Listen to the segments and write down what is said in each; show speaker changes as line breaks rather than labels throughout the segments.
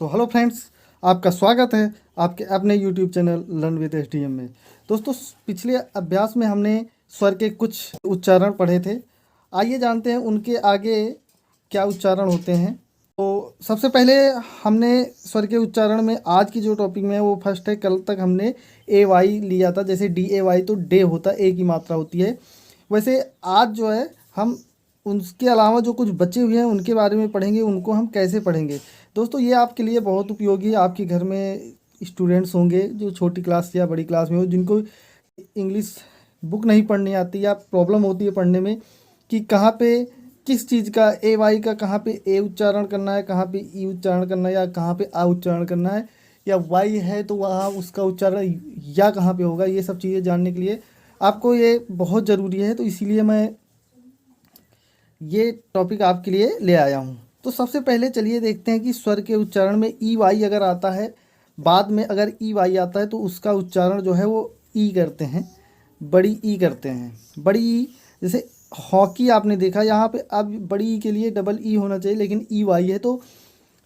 Hello friends, आपका स्वागत है आपके अपने YouTube channel learn with SDM में। दोस्तों, पिछले अभ्यास में हमने स्वर के कुछ उच्चारण पढ़े थे। आइए जानते हैं उनके आगे क्या उच्चारण होते हैं। तो सबसे पहले हमने स्वर के उच्चारण में आज की जो टॉपिक में है वो फर्स्ट है। कल तक हमने ए वाई लिया था, जैसे डी ए वाई तो डे होता है, ए की मात्रा होती है। वैसे आज जो है हम उसके अलावा जो कुछ बचे हुए हैं उनके बारे में पढ़ेंगे, उनको हम कैसे पढ़ेंगे। दोस्तों, ये आपके लिए बहुत उपयोगी है। आपके घर में स्टूडेंट्स होंगे जो छोटी क्लास या बड़ी क्लास में हो, जिनको इंग्लिश बुक नहीं पढ़नी आती या प्रॉब्लम होती है पढ़ने में कि कहाँ पे किस चीज़ का ए वाई का कहाँ पे ए उच्चारण करना है, कहाँ पे ई उच्चारण करना है, या कहाँ पे आ उच्चारण करना है, या वाई है तो वहाँ उसका उच्चारण या कहाँ पे होगा। ये सब चीज़ें जानने के लिए आपको ये बहुत ज़रूरी है, तो इसीलिए मैं ये टॉपिक आपके लिए ले आया हूँ। तो सबसे पहले चलिए देखते हैं कि स्वर के उच्चारण में ई वाई अगर आता है, बाद में अगर ई वाई आता है तो उसका उच्चारण जो है वो ई करते हैं, बड़ी ई करते हैं। बड़ी ई, जैसे हॉकी आपने देखा, यहाँ पे अब बड़ी ई के लिए डबल ई होना चाहिए, लेकिन ई वाई है तो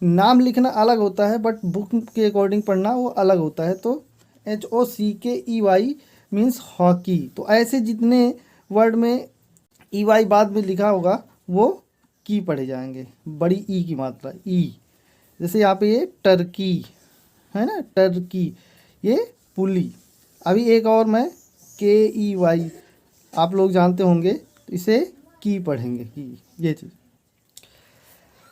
नाम लिखना अलग होता है, बट बुक के अकॉर्डिंग पढ़ना वो अलग होता है। तो HOCKEY मीन्स हॉकी। तो ऐसे जितने वर्ड में ई वाई बाद में लिखा होगा वो की पढ़े जाएंगे, बड़ी ई की मात्रा ई। जैसे यहाँ पे ये टर्की है ना, टर्की, ये पुली। अभी एक और मैं KEY, आप लोग जानते होंगे, तो इसे की पढ़ेंगे, की, ये चीज़।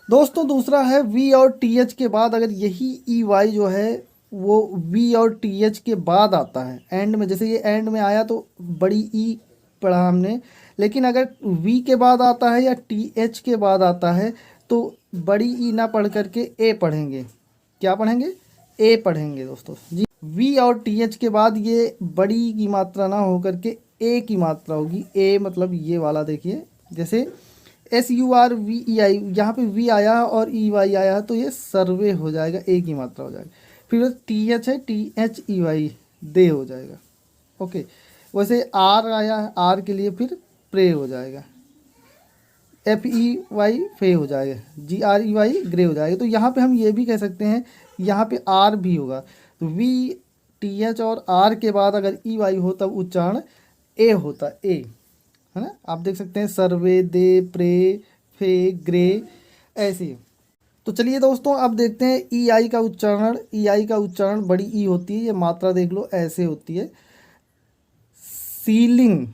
दोस्तों, दूसरा है वी और TH के बाद अगर यही EY जो है वो वी और TH के बाद आता है एंड में, जैसे ये एंड में आया तो बड़ी ई पढ़ा हमने, लेकिन अगर वी के बाद आता है या TH के बाद आता है तो बड़ी ई ना पढ़ करके ए पढ़ेंगे। क्या पढ़ेंगे? ए पढ़ेंगे दोस्तों जी। वी और TH के बाद ये बड़ी की मात्रा ना हो करके ए की मात्रा होगी। ए मतलब ये वाला, देखिए जैसे SURVEI, यहाँ पे वी आया है और EY आया है तो ये सर्वे हो जाएगा, ए की मात्रा हो जाएगा। फिर TH है, THEY, दे हो जाएगा। ओके, वैसे आर आया है, आर के लिए फिर प्रे हो जाएगा। FEY फे हो जाएगा। GREY ग्रे हो जाएगा। तो यहाँ पे हम ये भी कह सकते हैं, यहाँ पे आर भी होगा। तो VTH और आर के बाद अगर EY हो तब उच्चारण ए होता, ए, है ना। आप देख सकते हैं सर्वे, दे, प्रे, फे, ग्रे, ऐसे। तो चलिए दोस्तों, अब देखते हैं EI का उच्चारण। EI का उच्चारण बड़ी ई होती है, ये मात्रा देख लो ऐसे होती है। सीलिंग,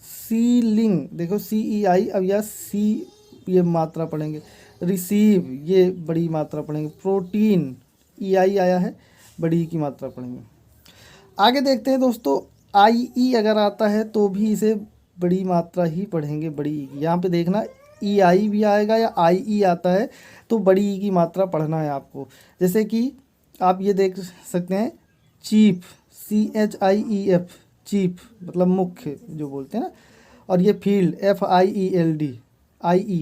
सीलिंग देखो CEI, अब यह सी, ये मात्रा पढ़ेंगे। रिसीव, ये बड़ी मात्रा पढ़ेंगे। प्रोटीन, EI आया है, बड़ी की मात्रा पढ़ेंगे। आगे देखते हैं दोस्तों, IE अगर आता है तो भी इसे बड़ी मात्रा ही पढ़ेंगे, बड़ी ई की। यहाँ पे देखना EI भी आएगा या IE आता है तो बड़ी ई की मात्रा पढ़ना है आपको। जैसे कि आप ये देख सकते हैं, चीफ, CHIEF, चीफ मतलब मुख्य जो बोलते हैं ना। और ये फील्ड, FIELD, IE।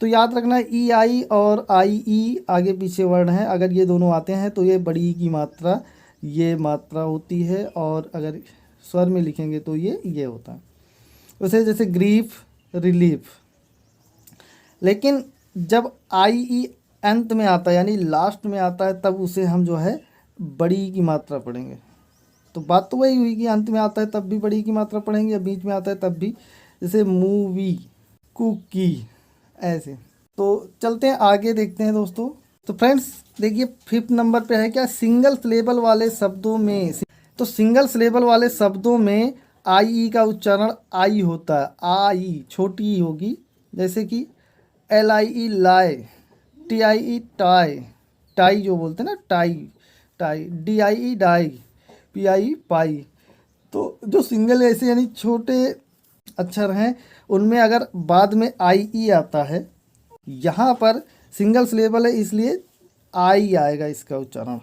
तो याद रखना EI और IE आगे पीछे वर्ण हैं, अगर ये दोनों आते हैं तो ये बड़ी ई की मात्रा ये मात्रा होती है, और अगर स्वर में लिखेंगे तो ये होता है। वैसे जैसे ग्रीफ, रिलीफ। लेकिन जब IE अंत में आता है यानी लास्ट में आता है तब उसे हम जो है बड़ी की मात्रा पढ़ेंगे। तो बात तो वही हुई कि अंत में आता है तब भी बड़ी की मात्रा पढ़ेंगे, या बीच में आता है तब भी। जैसे मूवी, कुकी, ऐसे। तो चलते हैं आगे, देखते हैं दोस्तों। तो फ्रेंड्स देखिए, 5th नंबर पे है क्या, सिंगल सिलेबल वाले शब्दों में। तो सिंगल सिलेबल वाले शब्दों में IE का उच्चारण आई होता है, आई छोटी ई होगी। जैसे कि LIE लाए, TIE टाई, टाई जो बोलते हैं ना, tie, tie, DIE die, PI pie. तो जो सिंगल ऐसे यानी छोटे अक्षर हैं उनमें अगर बाद में IE आता है, यहाँ पर सिंगल सिलेबल है इसलिए आई आएगा इसका उच्चारण।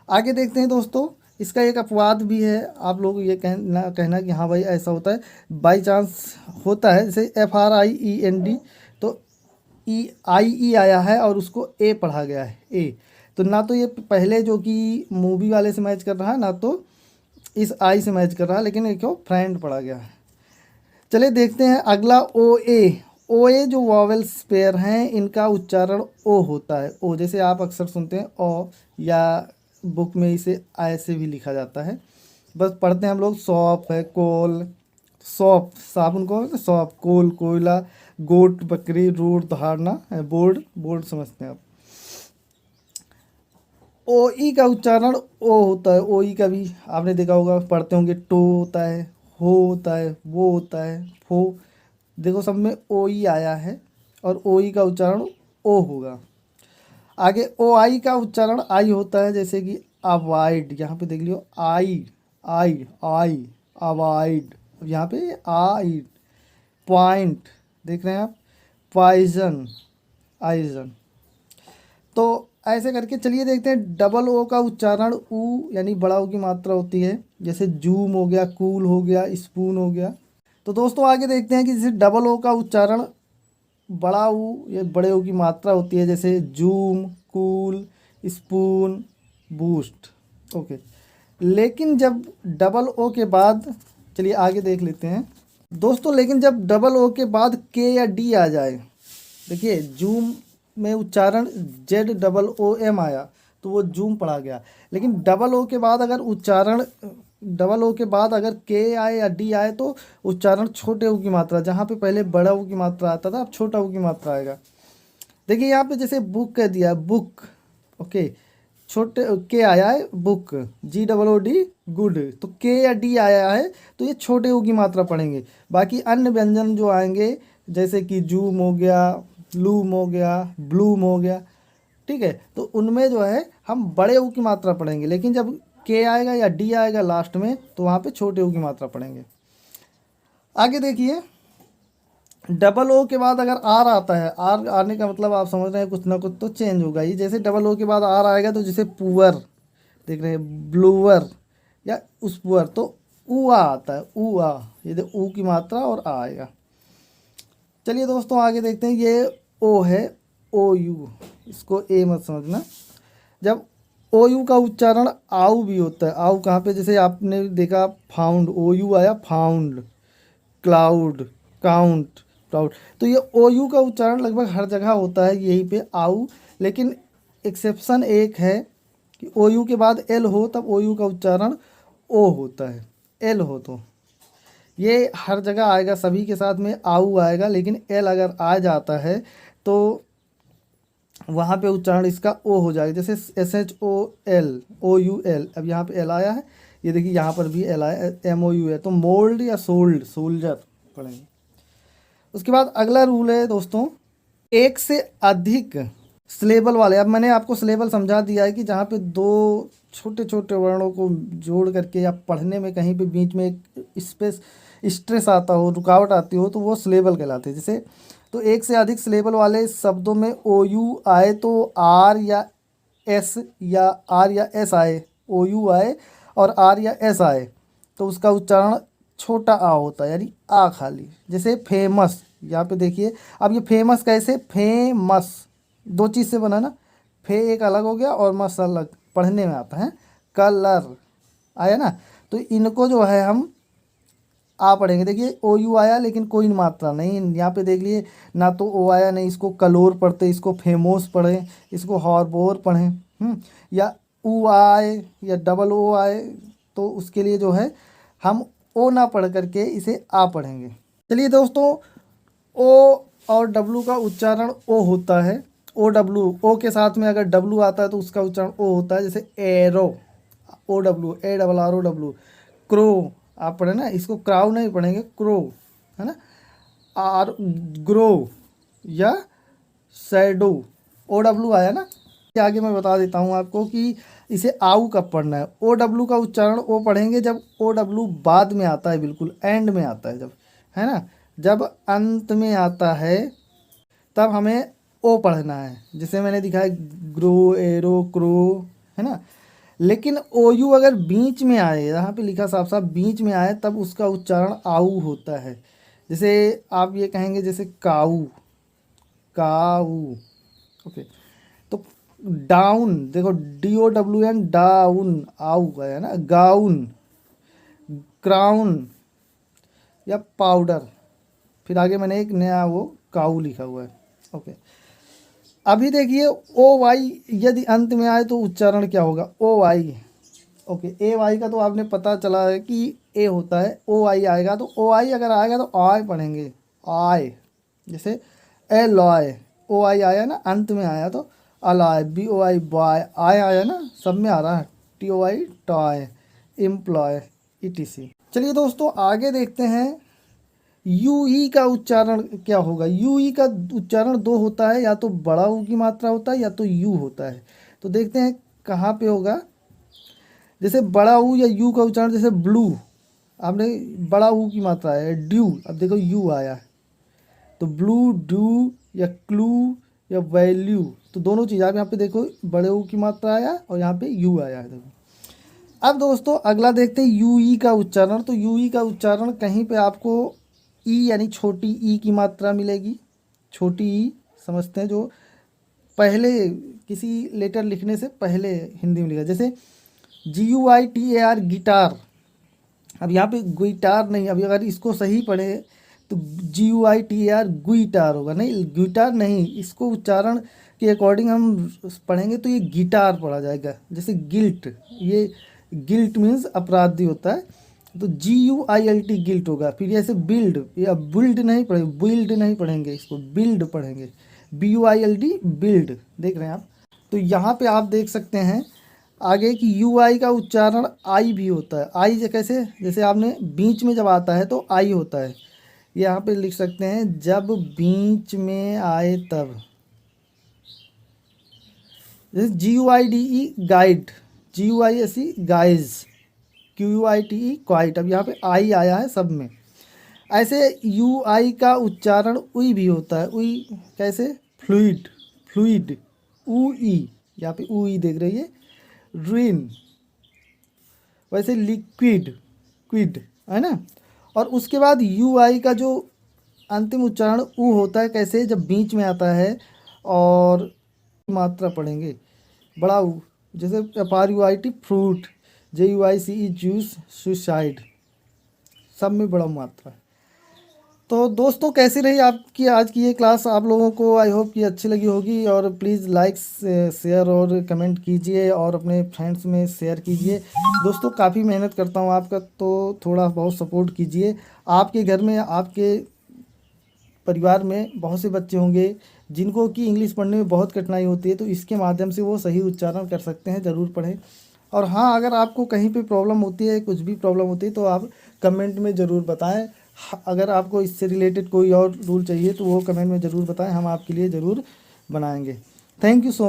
आगे देखते हैं दोस्तों, इसका एक अपवाद भी है। आप लोग ये कहना कि हाँ भाई ऐसा होता है, बाई चांस होता है। जैसे FRIEND, तो IE आया है और उसको ए पढ़ा गया है, ए। तो ना तो ये पहले जो कि मूवी वाले से मैच कर रहा है, ना तो इस आई से मैच कर रहा है, लेकिन ये क्यों फ्रेंड पढ़ा गया है। चलिए देखते हैं अगला, OA। ओए जो वॉवेल्स पेयर हैं इनका उच्चारण ओ होता है। ओ जैसे आप अक्सर सुनते हैं ओ, या बुक में इसे ऐसे भी लिखा जाता है। बस पढ़ते हैं हम लोग। सौंफ है, कोल, सौंफ साबुन को सौंफ, कोल कोयला, गोट बकरी, रूट धारणा, बोर्ड बोर्ड समझते हैं आप। ओ ई का उच्चारण ओ होता है। ओ ई का भी आपने देखा होगा, पढ़ते होंगे। टो होता है, हो होता है, वो होता है, फो। देखो सब में ओ ई आया है और ओ ई का उच्चारण ओ होगा। आगे ओ आई का उच्चारण आई होता है, जैसे कि अवॉइड। यहाँ पे देख लियो आई, आई आई, अवॉइड। यहाँ पे आई। पॉइंट देख रहे हैं आप, पॉइजन, आइजन। तो ऐसे करके चलिए देखते हैं। डबल ओ का उच्चारण ऊ यानी बड़ा ओ की मात्रा होती है, जैसे जूम हो गया, कूल हो गया, स्पून हो गया। तो दोस्तों आगे देखते हैं कि जैसे डबल ओ का उच्चारण बड़ा ऊ या बड़े ऊ की मात्रा होती है, जैसे zoom, cool, spoon, boost. Okay. लेकिन जब डबल ओ के बाद, चलिए आगे देख लेते हैं दोस्तों। लेकिन जब डबल ओ के बाद के या डी आ जाए, देखिए जूम में उच्चारण जेड डबल ओ एम आया तो वो जूम पढ़ा गया। लेकिन डबल ओ के बाद अगर उच्चारण, डबल ओ के बाद अगर के आए या डी आए तो उच्चारण छोटे ऊ की मात्रा, जहाँ पे पहले बड़ा ऊ की मात्रा आता था अब छोटा ऊ की मात्रा आएगा। देखिए यहाँ पे जैसे बुक कह दिया, बुक। ओके, छोटे के आया है बुक, जी डबल ओ डी गुड, तो के या डी आया है तो ये छोटे ऊ की मात्रा पढ़ेंगे। बाकी अन्य व्यंजन जो आएंगे, जैसे कि जूम हो गया, लूम हो गया, ब्लूम हो गया, ठीक है, तो उनमें जो है हम बड़े ऊ की मात्रा पढ़ेंगे। लेकिन जब के आएगा या डी आएगा लास्ट में तो वहाँ पे छोटे ऊ की मात्रा पढ़ेंगे। आगे देखिए, डबल ओ के बाद अगर आर आता है, आर आने का मतलब आप समझ रहे हैं कुछ ना कुछ तो चेंज होगा ही। जैसे डबल ओ के बाद आर आएगा तो जैसे पुअर देख रहे हैं, ब्लूअर या उस पुअर, तो ऊ आ आता है, ऊ आ, ये ऊ की मात्रा और आ आएगा। चलिए दोस्तों आगे देखते हैं। ये ओ है, ओ यू, इसको ए मत समझना। जब ओ यू का उच्चारण आउ भी होता है। आउ कहाँ पे, जैसे आपने देखा फाउंड, ओ यू आया, फाउंड, क्लाउड, काउंट, क्लाउड। तो ये ओ यू का उच्चारण लगभग हर जगह होता है यहीं पे आउ। लेकिन एक्सेप्शन एक है कि ओ यू के बाद एल हो तब ओ यू का उच्चारण ओ होता है। एल हो तो ये हर जगह आएगा, सभी के साथ में आऊ आएगा। लेकिन एल अगर आ जाता है तो वहाँ पे उच्चारण इसका ओ हो जाएगा, जैसे एस एच ओ एल, ओ यू एल। अब यहाँ पे एल आया है, ये देखिए यहाँ पर भी एल आया, एम ओ यू है, तो मोल्ड या सोल्ड, सोल्जर पढ़ेंगे। उसके बाद अगला रूल है दोस्तों, एक से अधिक सिलेबल वाले। अब मैंने आपको सिलेबल समझा दिया है कि जहाँ पे दो छोटे छोटे वर्णों को जोड़ करके या पढ़ने में कहीं पे बीच में एक स्पेस, स्ट्रेस आता हो, रुकावट आती हो, तो वो सिलेबल कहलाते हैं। जैसे तो एक से अधिक सिलेबल वाले शब्दों में ओ यू आए तो आर या एस, या आर या एस आए, ओ यू आए और आर या एस आए तो उसका उच्चारण छोटा आ होता है, यानी आ खाली। जैसे फेमस, यहाँ पे देखिए। अब ये फेमस कैसे, फेमस दो चीज़ से बना ना, फे एक अलग हो गया और मस अलग, पढ़ने में आता है। कलर आया ना, तो इनको जो है हम आ पढ़ेंगे। देखिए ओ यू आया लेकिन कोई मात्रा नहीं, यहाँ पे देख लिए ना तो ओ आया, नहीं इसको कलोर पढ़ते, इसको फेमोस पढ़ें, इसको हॉर्बोर पढ़ें, या ऊ आए या डबल ओ आए तो उसके लिए जो है हम ओ ना पढ़ करके इसे आ पढ़ेंगे। चलिए दोस्तों, ओ और डब्लू का उच्चारण ओ होता है। ओ डब्लू, ओ के साथ में अगर डब्लू आता है तो उसका उच्चारण ओ होता है। जैसे arrow, O W, A double R O W. Crow आप पढ़े ना, इसको क्राउ नहीं पढ़ेंगे, क्रो, है ना। आर, ग्रो या शैडो, ओ डब्लू आया ना। आगे मैं बता देता हूँ आपको कि इसे आऊ कब पढ़ना है। ओ डब्लू का उच्चारण ओ पढ़ेंगे जब ओ डब्लू बाद में आता है, बिल्कुल एंड में आता है जब, है ना। जब अंत में आता है तब हमें ओ पढ़ना है, जिसे मैंने दिखाया ग्रो, एरो, क्रो, है ना। लेकिन ओ यू अगर बीच में आए, यहाँ पे लिखा साफ साफ बीच में आए, तब उसका उच्चारण आऊ होता है। जैसे आप ये कहेंगे, जैसे काऊ, काऊ। ओके, तो डाउन देखो, D O W N, down, ow का है ना, गाउन, क्राउन या पाउडर। फिर आगे मैंने एक नया वो काऊ लिखा हुआ है। ओके, अभी देखिए ओ वाई यदि अंत में आए तो उच्चारण क्या होगा, ओ वाई। ओके, ए वाई का तो आपने पता चला है कि ए होता है, ओ आई आएगा तो ओ आई अगर आएगा तो आय पढ़ेंगे, आय। जैसे ए लॉय, ओ आई आया ना, अंत में आया तो अलाय, बी ओ आई बॉय, आय आया ना, सब में आ रहा है, टी ओ आई टॉय, एम्प्लॉय, ईटीसी। चलिए दोस्तों आगे देखते हैं, यू ई का उच्चारण क्या होगा। यू ई का उच्चारण दो होता है, या तो बड़ा ऊ की मात्रा होता है या तो यू होता है। तो देखते हैं कहाँ पे होगा। जैसे बड़ा ऊ या यू का उच्चारण, जैसे ब्लू, आपने बड़ा ऊ की मात्रा है, ड्यू, अब देखो यू आया, तो ब्लू, ड्यू या क्लू या वैल्यू, तो दोनों चीज़ आप यहाँ पे देखो, बड़े ऊ की मात्रा आया और यहाँ पे यू आया है, देखो। अब दोस्तों अगला देखते हैं यू ई का उच्चारण। तो यू ई का उच्चारण कहीं पे आपको ई यानी छोटी ई की मात्रा मिलेगी, छोटी ई समझते हैं, जो पहले किसी लेटर लिखने से पहले हिंदी में लिखा, जैसे GUITAR गिटार। अब यहाँ पे गिटार नहीं, अभी अगर इसको सही पढ़े तो GUITAR गुइटार होगा, नहीं गिटार नहीं, इसको उच्चारण के अकॉर्डिंग हम पढ़ेंगे तो ये गिटार पढ़ा जाएगा। जैसे गिल्ट, ये गिल्ट मीन्स अपराधी होता है, तो GUILT गिल्ट होगा। फिर ऐसे बिल्ड, या बिल्ड नहीं पढ़ेंगे, बिल्ड नहीं पढ़ेंगे, इसको बिल्ड पढ़ेंगे, BUILD बिल्ड, देख रहे हैं आप। तो यहाँ पे आप देख सकते हैं आगे कि यू आई का उच्चारण आई भी होता है। आई कैसे, जैसे आपने बीच में जब आता है तो आई होता है, यहाँ पे लिख सकते हैं जब बीच में आए तब। जैसे GUIDE guide, GUISE guys, QUITE quite, अब यहाँ पे आई आया है सब में। ऐसे यू आई का उच्चारण उई भी होता है। उई कैसे, फ्लूइड, फ्लूइड, ऊ ई, यहाँ पे ऊ ई देख रही है, ड्रीम, वैसे लिक्विड, क्विड, है ना। और उसके बाद यू आई का जो अंतिम उच्चारण ऊ होता है, कैसे, जब बीच में आता है और मात्रा पढ़ेंगे, बड़ा ऊ, जैसे FRUIT fruit, JUICE juice, suicide, सब में बड़ा मात्रा है। तो दोस्तों कैसी रही आपकी आज की ये क्लास, आप लोगों को आई होप कि अच्छी लगी होगी, और प्लीज़ लाइक शेयर और कमेंट कीजिए और अपने फ्रेंड्स में शेयर कीजिए। दोस्तों काफ़ी मेहनत करता हूँ आपका, तो थोड़ा बहुत सपोर्ट कीजिए। आपके घर में, आपके परिवार में बहुत से बच्चे होंगे जिनको कि इंग्लिश पढ़ने में बहुत कठिनाई होती है, तो इसके माध्यम से वो सही उच्चारण कर सकते हैं, ज़रूर पढ़ें। और हाँ, अगर आपको कहीं पे प्रॉब्लम होती है, कुछ भी प्रॉब्लम होती है, तो आप कमेंट में ज़रूर बताएं। अगर आपको इससे रिलेटेड कोई और रूल चाहिए तो वो कमेंट में ज़रूर बताएं, हम आपके लिए ज़रूर बनाएंगे। Thank you so